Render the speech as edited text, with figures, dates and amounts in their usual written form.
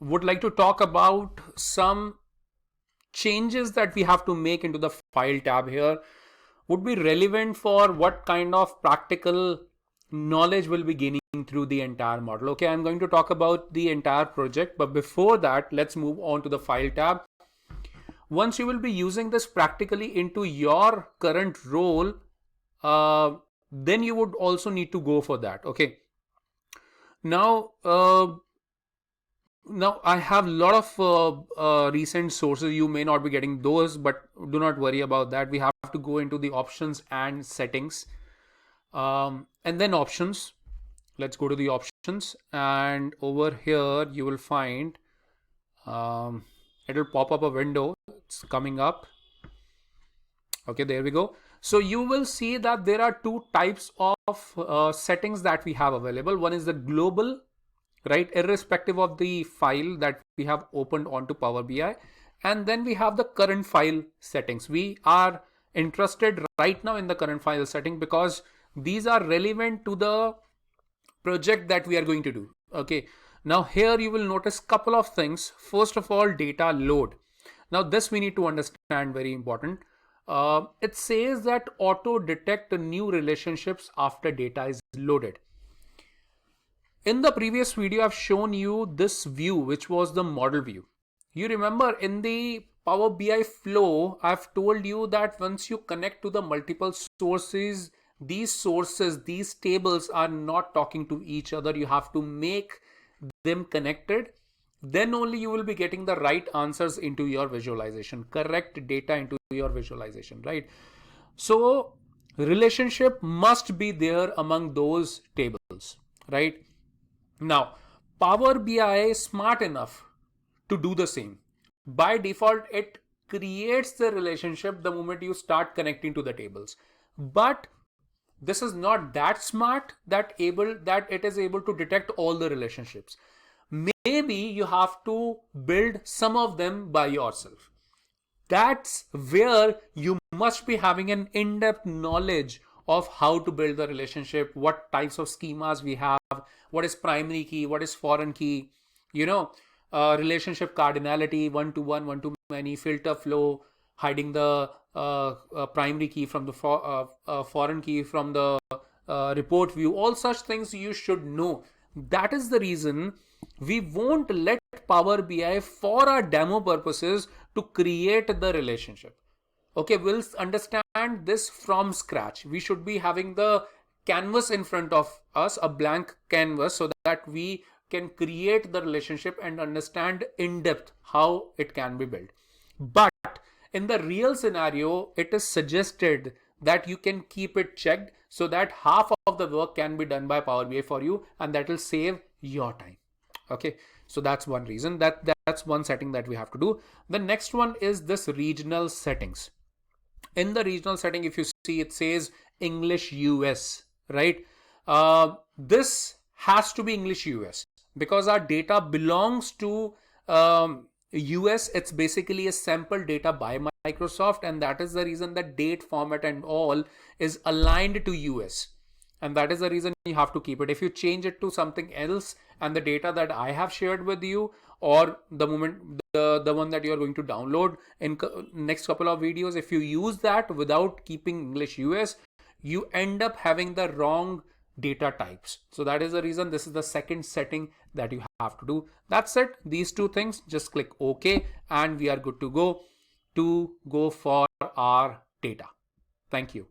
would like to talk about some changes that we have to make into the file tab here. Would be relevant for what kind of practical knowledge we'll be gaining through the entire model. Okay, I'm going to talk about the entire project, but before that, let's move on to the file tab. Once you will be using this practically into your current role, then you would also need to go for that. Okay. Now I have a lot of recent sources. You may not be getting those, but do not worry about that. We have to go into the options and settings, and then options. Let's go to the options, and over here you will find it'll pop up a window. It's coming up. Okay, there we go. So you will see that there are two types of settings that we have available. One is the global, right, irrespective of the file that we have opened onto Power BI. And then we have the current file settings. We are interested right now in the current file setting because these are relevant to the project that we are going to do. Okay. Now here you will notice a couple of things. First of all, data load. Now this we need to understand, very important. It says that auto detect new relationships after data is loaded. In the previous video, I've shown you this view, which was the model view. You remember in the Power BI flow, I've told you that once you connect to the multiple sources, these tables are not talking to each other. You have to make them connected. Then only you will be getting the right answers into your visualization, correct data into your visualization, right? So relationship must be there among those tables, right? Now, Power BI is smart enough to do the same. By default, it creates the relationship the moment you start connecting to the tables. But this is not that smart that it is able to detect all the relationships. Maybe you have to build some of them by yourself. That's where you must be having an in-depth knowledge of how to build the relationship, what types of schemas we have, what is primary key, what is foreign key, relationship cardinality, one-to-one, one-to-many, filter flow, hiding the primary key from the foreign key from the report view. All such things you should know. That is the reason we won't let Power BI for our demo purposes to create the relationship. Okay, we'll understand this from scratch. We should be having the canvas in front of us, a blank canvas, so that we can create the relationship and understand in depth how it can be built. But in the real scenario, it is suggested that you can keep it checked so that half of the work can be done by Power BI for you, and that will save your time. Okay, so that's one reason, that's one setting that we have to do. The next one is this regional settings. In the regional setting, if you see, it says English US, right? This has to be English US because our data belongs to US. It's basically a sample data by Microsoft, and that is the reason that date format and all is aligned to US. And that is the reason you have to keep it. If you change it to something else and the data that I have shared with you, or the one that you are going to download in next couple of videos, if you use that without keeping English US, you end up having the wrong data types. So that is the reason this is the second setting that you have to do. That's it. These two things, just click OK and we are good to go for our data. Thank you.